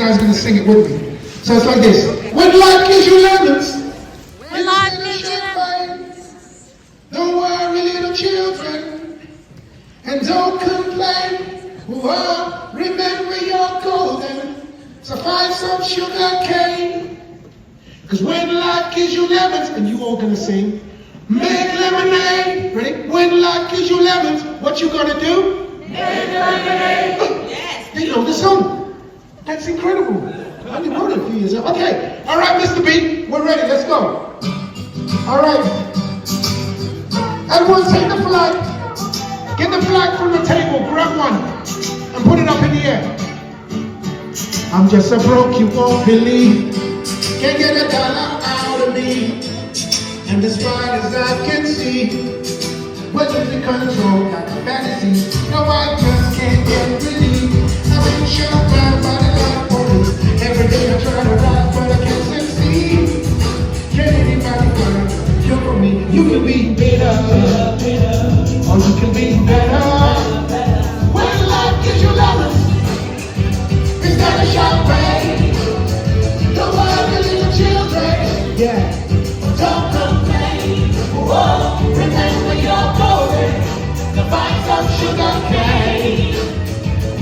guys are going to sing it with me. So it's like this. When life gives you lemons, When life gives you lemons, don't worry, little children, and don't complain. Oh, remember you're golden, so find some sugar cane. Because when life gives you lemons, and you all gonna sing, make lemonade. Ready? When life gives you lemons, what you gonna do? make lemonade. Yes. They know the song. That's incredible. I only wrote it a few years ago. Okay. All right, Mr. B, we're ready. Let's go. All right. Everyone take the flag. Get the flag from the table. Grab one and put it up in the air. I'm just a broke you won't believe. Can't get a dollar out of me. And as far as I can see, we're losing control like a fantasy. No, I just can't get relief. I've been shut down by the light police. Every day I try to ride, but I can't succeed. Can anybody find a cure for me? You can be better, or you can be better. When life gives you lemons, instead of champagne, don't worry, little children. Yeah. Don't complain. Whoa, remember you're golden. To find some sugar cane.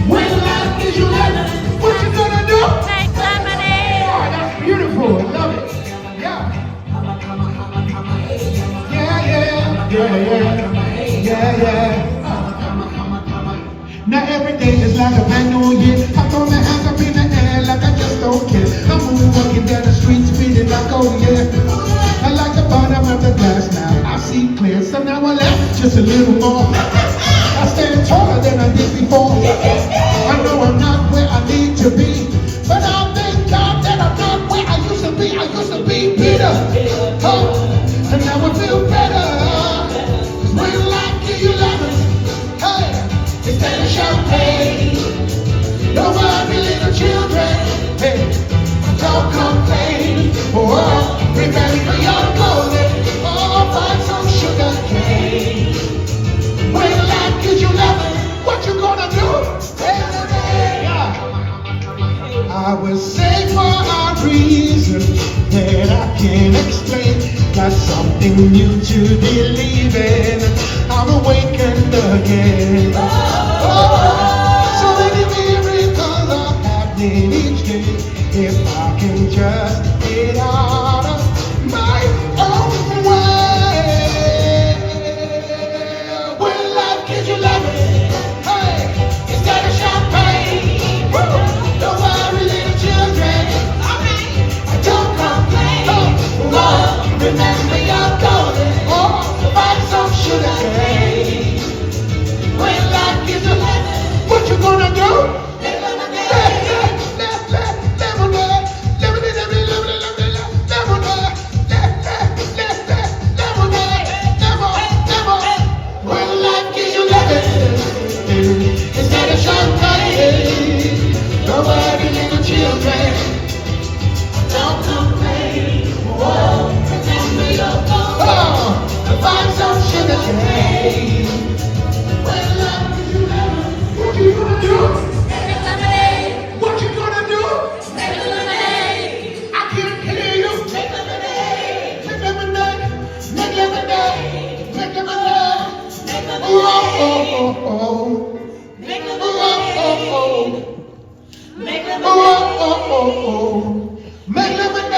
When life gives you lemons, what you gonna do? Make lemonade. Oh, that's beautiful. I love it. Yeah. Yeah. Now every day is like a brand new year. I throw my hands up in the air like I just don't care. I'm walking down the street feeling like, oh yeah. I like the bottom of the glass now. I see clear, so now I laugh just a little more. I stand taller than I did before. I know I'm not where I need to be, but I thank God that I'm not where I used to be. I used to be bitter, and now I feel better. When life gives you lemons, hey, instead of champagne, don't worry, little children, hey, don't complain. Oh, remember you're golden. Oh, find some sugar cane. When life gives you lemons, what you gonna do? I will say for a reason that I can't explain. Got something new to believe in. I'm awakened again. So many miracles are happening each day. If I can just get out of my own way. When life gives you lemons, hey, instead of champagne, don't worry, little children. Don't complain. Remember you're golden. Find some sugar cane. When life gives you lemons, What you gonna do? make lemonade. When life gives you lemons, instead of champagne, don't worry, little children. Don't complain. Whoa, remember you're golden. Find some sugar cane. When life gives you lemons, What you gonna do? make lemonade. What you gonna do? Make lemonade. I can't hear you. Make lemonade. Make lemonade. Make lemonade. Make lemonade. Make Oh, lemonade. oh, oh, oh. Make Oh, lemonade. oh, oh, oh. Make lemonade. Make lemonade.